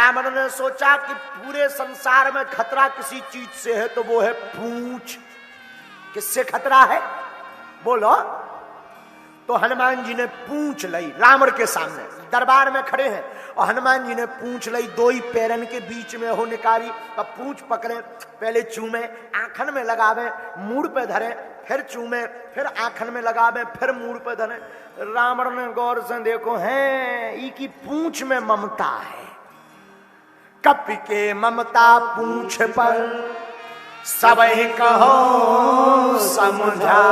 रावण ने सोचा कि पूरे संसार में खतरा किसी चीज से है तो वो है पूंछ। किससे खतरा है बोलो? तो हनुमान जी ने पूंछ लाई। रावण के सामने दरबार में खड़े हैं और हनुमान जी ने पूंछ लाई, दो ही पैरन के बीच में हो निकारी। अब पूंछ पकड़े, पहले चूमे, आंखन में लगावे, मूड़ पे धरे, फिर चूमे, फिर आंखन में लगावे, फिर मूड़ पे धरे। रावण ने गौर से देखो है ई की पूंछ में ममता है। कपि के ममता पूंछ पर सबहि कहो समझा।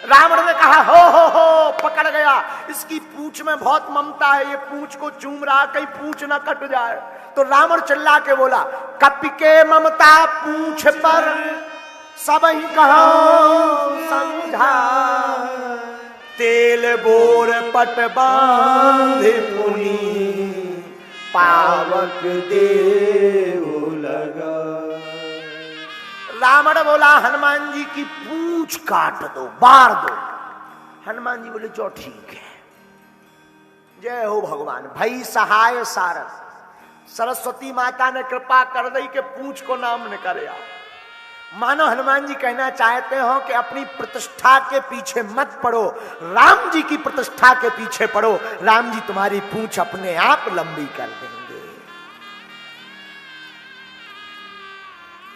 रावण ने कहा हो पकड़ गया, इसकी पूंछ में बहुत ममता है, ये पूंछ को चूम रहा, कहीं पूंछ ना कट जाए। तो रावण चिल्ला के बोला, कपि के ममता पूंछ पर सबहि कहो समझा। तेल बोर पट बांध पुनी पावक देव लगा। रावण बोला हनुमान जी की पूंछ काट दो, बार दो। हनुमान जी बोले जो ठीक है। जय हो भगवान। भई सहाय सारथ। सरस्वती माता ने कृपा कर दी कि पूंछ को नाम न करे। मानो हनुमान जी कहना चाहते हो कि अपनी प्रतिष्ठा के पीछे मत पड़ो, राम जी की प्रतिष्ठा के पीछे पड़ो। राम जी तुम्हारी पूंछ अपने आप लंबी कर देंगे।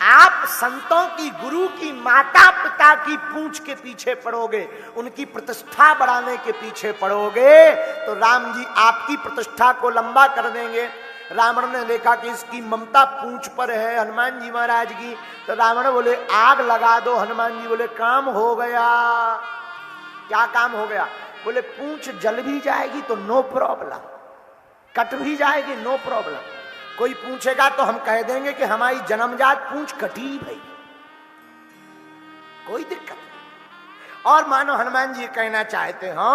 आप संतों की, गुरु की, माता पिता की पूंछ के पीछे पड़ोगे, उनकी प्रतिष्ठा बढ़ाने के पीछे पड़ोगे, तो राम जी आपकी प्रतिष्ठा को लंबा कर देंगे। रावण ने देखा कि इसकी ममता पूंछ पर है हनुमान जी महाराज की, तो रावण बोले आग लगा दो। हनुमान जी बोले काम हो गया। क्या काम हो गया? बोले पूंछ जल भी जाएगी तो नो प्रॉब्लम, कट भी जाएगी नो प्रॉब्लम। कोई पूछेगा तो हम कह देंगे कि हमारी जन्मजात पूंछ कटी भाई, कोई दिक्कत नहीं। और मानो हनुमान जी कहना चाहते हो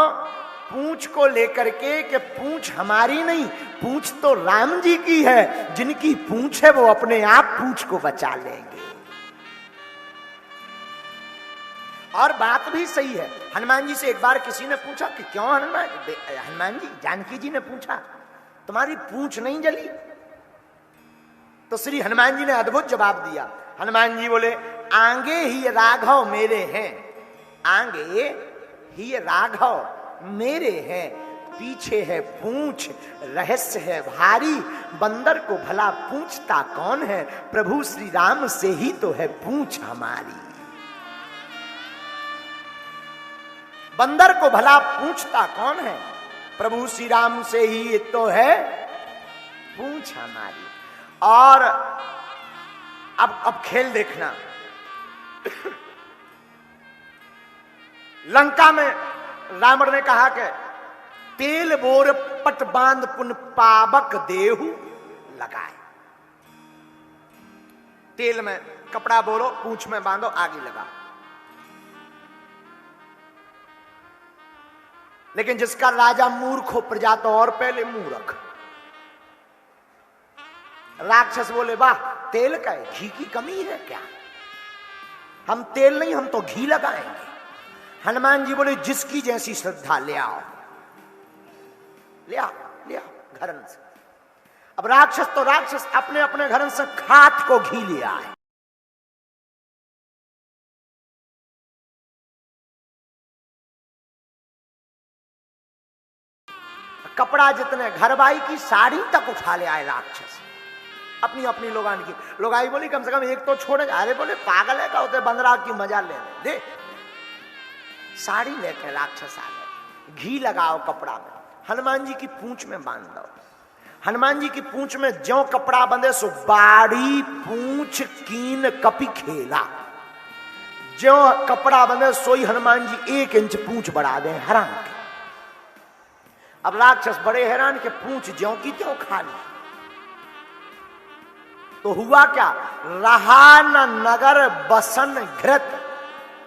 पूंछ को लेकर के कि पूंछ हमारी नहीं, पूंछ तो राम जी की है। जिनकी पूंछ है वो अपने आप पूंछ को बचा लेंगे। और बात भी सही है। हनुमान जी से एक बार किसी ने पूछा कि क्यों हनुमान जी, जानकी जी ने पूछा तुम्हारी पूंछ नहीं जली? तो श्री हनुमान जी ने अद्भुत जवाब दिया। हनुमान जी बोले आगे ही राघव मेरे हैं, आगे ही राघव मेरे हैं, पीछे है पूंछ, रहस्य है भारी। बंदर को भला पूछता कौन है, प्रभु श्री राम से ही तो है पूंछ हमारी। बंदर को भला पूछता कौन है, प्रभु श्री राम से ही तो है पूंछ हमारी। और अब खेल देखना। लंका में रावण ने कहा कि तेल बोर पट बांध पुन पावक देहु लगाए। तेल में कपड़ा बोलो, पूंछ में बांधो, आगे लगा। लेकिन जिसका राजा मूर्ख हो, प्रजा तो और पहले मूर्ख। राक्षस बोले वाह तेल का है, घी की कमी है क्या? हम तेल नहीं, हम तो घी लगाएंगे। हनुमान जी बोले जिसकी जैसी श्रद्धा ले आओ, ले आओ, ले आओ घरन से। अब राक्षस तो राक्षस अपने अपने घरन से खाट को घी ले आए। कपड़ा जितने, घरबाई की साड़ी तक उठा ले आए राक्षस, अपनी अपनी लोगान की। लोगाई बोली कम से कम एक तो छोड़े। अरे बोले पागल है का होते, बंदरा की मजा ले दे। साड़ी लेके राक्षस आ गए। घी लगाओ कपड़ा में, हनुमान जी की पूंछ में बांध दो। हनुमान जी की पूंछ में ज्यों कपड़ा बंधे सो बाड़ी पूंछ कीन कपि खेला। ज्यों कपड़ा बंधे सोई हनुमान जी 1 इंच पूंछ बढ़ा दे, हैरान के। अब राक्षस बड़े हैरान के पूंछ ज्यों की त्यों खा ली। तो हुआ क्या? रहा न नगर बसन घृत।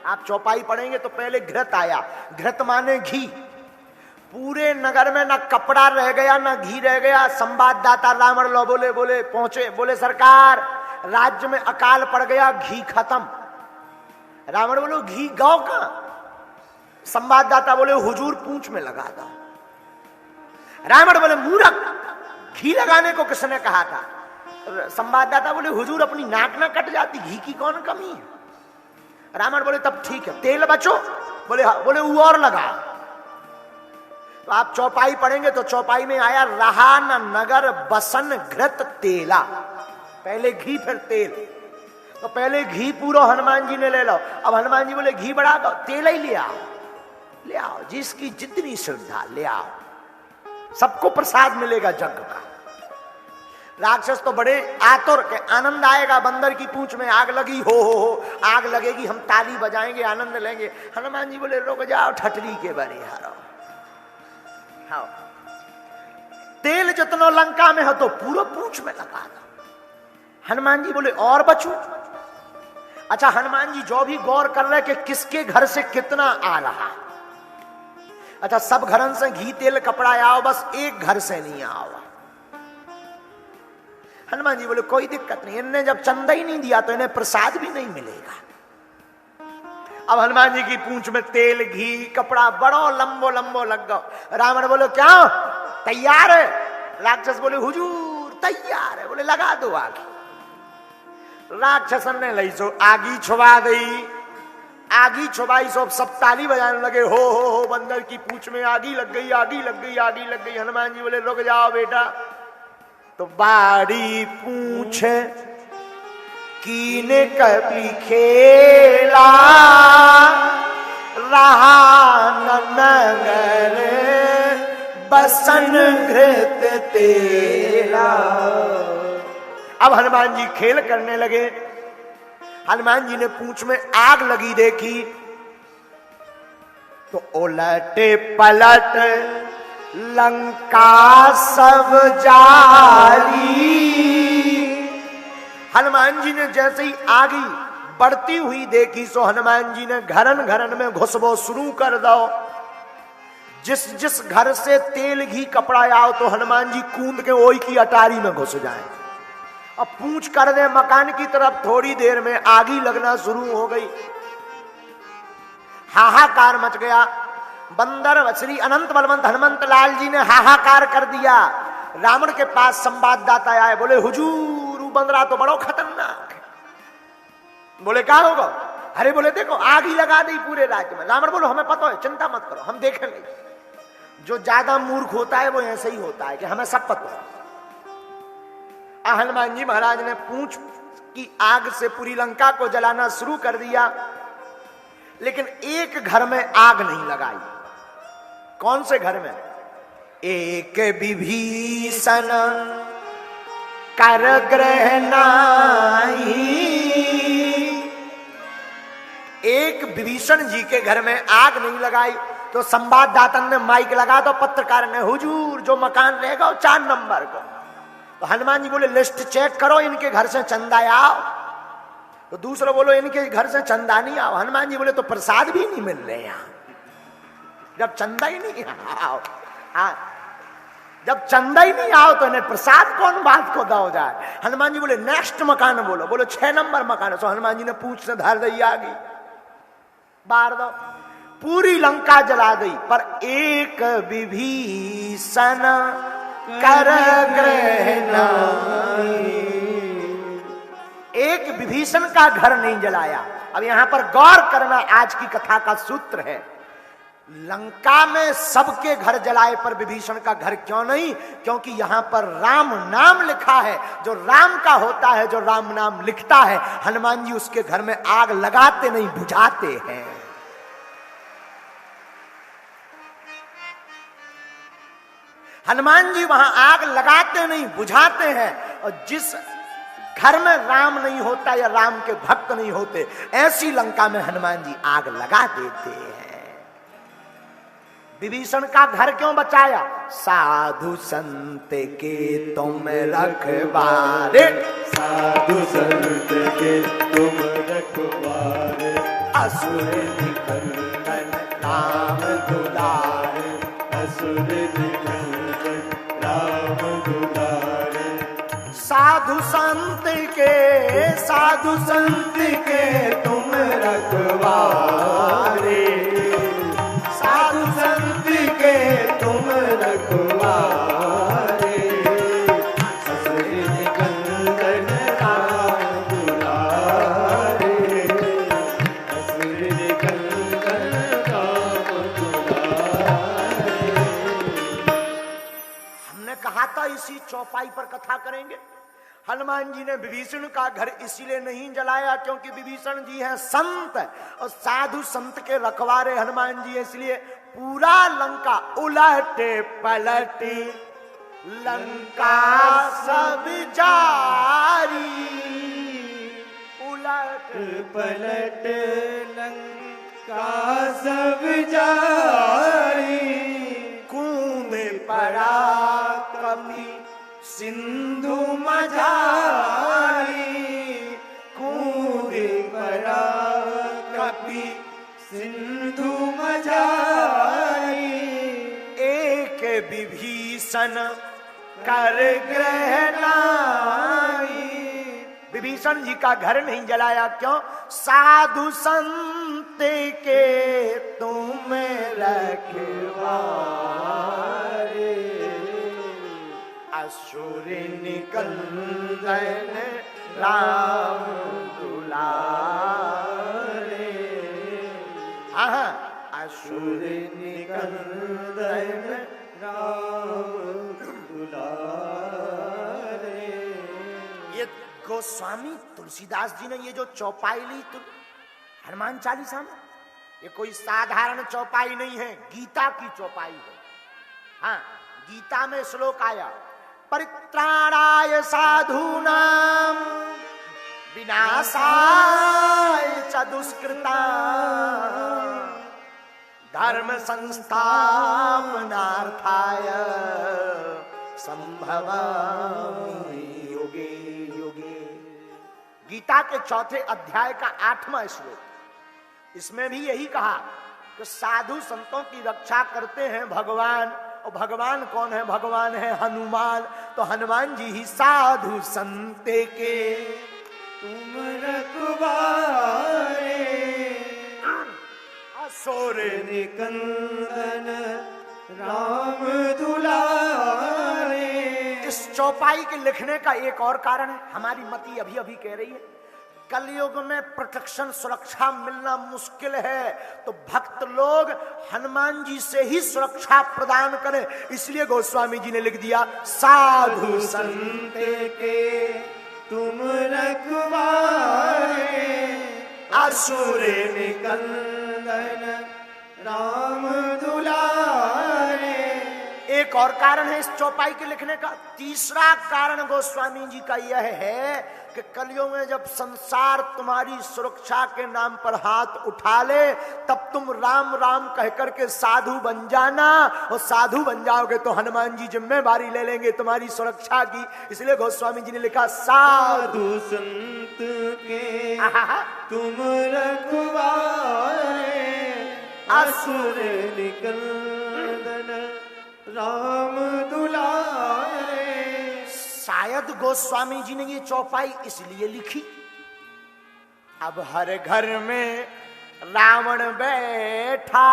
आप चौपाई पढ़ेंगे तो पहले घृत आया। घृत माने घी। पूरे नगर में न कपड़ा रह गया न घी रह गया। संवाददाता रावण लो बोले पहुंचे, बोले सरकार राज्य में अकाल पड़ गया, घी खत्म। रावण बोलो घी गांव कहां? संवाददाता बोले हुजूर पूंछ में लगा दो। रावण बोले मूर्ख, घी लगाने को किसने कहा था? संवाददाता बोले हुजूर अपनी नाक ना कट जाती, घी की कौन कमी है? रावण बोले तब ठीक है, तेल बचो? बोले हाँ। बोले वो और लगा। तो आप चौपाई पढ़ेंगे तो चौपाई में आया रहा न नगर बसन घृत तेला, पहले घी फिर तेल। तो पहले घी पूरा हनुमान जी ने ले लो। अब हनुमान जी बोले घी बढ़ा दो, तेल ही ले आओ, ले आओ, जिसकी जितनी श्रद्धा ले आओ, सबको प्रसाद मिलेगा जग का। राक्षस तो बड़े आतुर के, आनंद आएगा, बंदर की पूंछ में आग लगी, हो आग लगेगी, हम ताली बजाएंगे, आनंद लेंगे। हनुमान जी बोले रुक जाओ, ठटरी के बरे हारो। हाँ, तेल जितना लंका में हो तो पूरा पूंछ में लगा दो। हनुमान जी बोले और बचू? अच्छा, हनुमान जी जो भी गौर कर रहे कि किसके घर से कितना आ रहा। अच्छा, सब घरन से घी तेल कपड़ा आओ, बस एक घर से नहीं आओ। हनुमान जी बोले कोई दिक्कत नहीं, इनने जब चंदा ही नहीं दिया तो इन्हें प्रसाद भी नहीं मिलेगा। अब हनुमान जी की पूंछ में तेल घी कपड़ा बड़ो लंबो लंबो लग गो। रावण बोले क्या तैयार है? राक्षस बोले हुजूर तैयार है। बोले लगा दो आग। राक्षसन ने लई सो आगी छुबा दी, आगी छुबाई सो सब ताली बजाने लगे, हो बंदर की पूंछ में आगी लग गई, आगी लग गई, आगी लग गई। हनुमान जी बोले रुक जाओ बेटा। तो बाड़ी पूछ कीने कभी खेला, रहा न नगर बसन घृत तेला। अब हनुमान जी खेल करने लगे। हनुमान जी ने पूंछ में आग लगी देखी तो उलटे पलट लंका सब जारी। हनुमान जी ने जैसे ही आगी बढ़ती हुई देखी सो हनुमान जी ने घरन घरन में घुसबो शुरू कर दो। जिस जिस घर से तेल घी कपड़ा आओ तो हनुमान जी कूद के ओई की अटारी में घुस जाए। अब पूंछ कर दे मकान की तरफ, थोड़ी देर में आगी लगना शुरू हो गई। हाहाकार मच गया। बंदर श्री अनंत बलवंत हनुमंत लाल जी ने हाहाकार कर दिया। रावण के पास संवाददाता आए, बोले हुजूर वो बंदरा तो बड़ो खतरनाक है। बोले क्या होगा? अरे बोले देखो आग ही लगा दी पूरे राज्य में। रावण बोलो हमें पता है, चिंता मत करो, हम देखेंगे। जो ज्यादा मूर्ख होता है वो ऐसे ही होता है कि हमें सब पता है। हनुमान जी महाराज ने पूंछ की आग से पूरी लंका को जलाना शुरू कर दिया, लेकिन एक घर में आग नहीं लगाई। कौन से घर में? एक विभीषण कर ग्रह नाई। एक विभीषण जी के घर में आग नहीं लगाई तो संवाददाता ने माइक लगा दो, पत्रकार ने हुजूर जो मकान रहेगा 4 नंबर को। तो हनुमान जी बोले लिस्ट चेक करो, इनके घर से चंदा आओ। तो दूसरा बोलो इनके घर से चंदा नहीं आओ। हनुमान जी बोले तो प्रसाद भी नहीं मिल रहे यहाँ, जब चंदा ही नहीं आओ। जब चंदा ही नहीं आओ तो इन्हें प्रसाद कौन बात को दो जाए। हनुमान जी बोले नेक्स्ट मकान बोलो। बोलो 6 नंबर मकान है। तो हनुमान जी ने पूंछ से धार दी आगी, बार दो, पूरी लंका जला दी। पर एक विभीषण कर ग्रह नाई, एक विभीषण का घर नहीं जलाया। अब यहां पर गौर करना, आज की कथा का सूत्र है। लंका में सबके घर जलाए पर विभीषण का घर क्यों नहीं? क्योंकि यहां पर राम नाम लिखा है। जो राम का होता है, जो राम नाम लिखता है, हनुमान जी उसके घर में आग लगाते नहीं, बुझाते हैं। हनुमान जी वहां आग लगाते नहीं, बुझाते हैं। और जिस घर में राम नहीं होता या राम के भक्त नहीं होते, ऐसी लंका में हनुमान जी आग लगा देते हैं। विभीषण का घर क्यों बचाया? साधु संत के तुम रखवारे, साधु संत के तुम रखवारे, असुर निकंदन राम दुलारे, असुर निकंदन राम दुलारे। साधु संत के तुम रखवारे, साधु संत के तुम रखवारे। इसी चौपाई पर कथा करेंगे। हनुमान जी ने विभीषण का घर इसीलिए नहीं जलाया क्योंकि विभीषण जी हैं संत और साधु संत के रखवारे हनुमान जी, इसलिए पूरा लंका उलटे पलटी लंका सब जारी, उलट पलट लंका सब जारी, कूद पड़ा कभी सिंधु मझारी, कूद पड़ा कभी सिंधु मझारी, एक विभीषण कर ग्रह नाई। विभीषण जी का घर नहीं जलाया क्यों? साधु संत के तुम रखवारे, असुर निकंदन राम दुलारे, हाँ असुर निकंदन राम दुलारे। ये गोस्वामी तुलसीदास जी ने ये जो चौपाई ली हनुमान चालीसा में, ये कोई साधारण चौपाई नहीं है, गीता की चौपाई है। हाँ, गीता में श्लोक आया, परित्राणाय साधूनाम विनाशाय च दुष्कृताम् धर्म संस्थापनार्थाय संभवामि युगे युगे। गीता के चौथे अध्याय का 8वां श्लोक, इसमें भी यही कहा कि साधु संतों की रक्षा करते हैं भगवान, और भगवान कौन है? भगवान है हनुमान। तो हनुमान जी ही साधु संत के तुम रखवारे, असुर निकंदन राम दुलारे। इस चौपाई के लिखने का एक और कारण है, हमारी मति अभी अभी कह रही है कलयुग में प्रोटेक्शन सुरक्षा मिलना मुश्किल है, तो भक्त लोग हनुमान जी से ही सुरक्षा प्रदान करें, इसलिए गोस्वामी जी ने लिख दिया साधु संत के तुम रखवारे, असुर निकंदन राम दुलारे। एक और कारण है इस चौपाई के लिखने का। तीसरा कारण गोस्वामी जी का यह है कि कलयुग में जब संसार तुम्हारी सुरक्षा के नाम पर हाथ उठा ले, तब तुम राम राम कह करके साधु बन जाना, और साधु बन जाओगे तो हनुमान जी जिम्मेवारी ले लेंगे तुम्हारी सुरक्षा की। इसलिए गोस्वामी जी ने लिखा साधु संत के तुम रखवारे, असुर निकंदन राम दुलारे। शायद गोस्वामी जी ने ये चौपाई इसलिए लिखी, अब हर घर में रावण बैठा,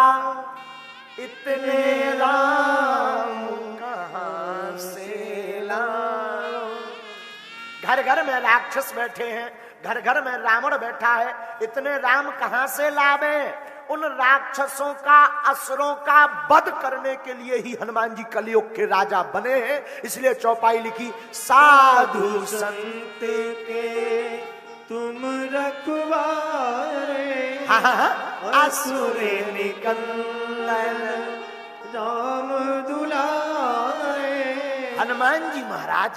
इतने राम कहां से लाऊं। घर घर में राक्षस बैठे हैं, घर घर में रावण बैठा है, इतने राम कहां से लावे? उन राक्षसों का, असुरों का वध करने के लिए ही हनुमान जी कलयुग के राजा बने हैं, इसलिए चौपाई लिखी साधु संत के तुम रखवारे, असुर निकंदन राम दुलारे। हनुमान जी महाराज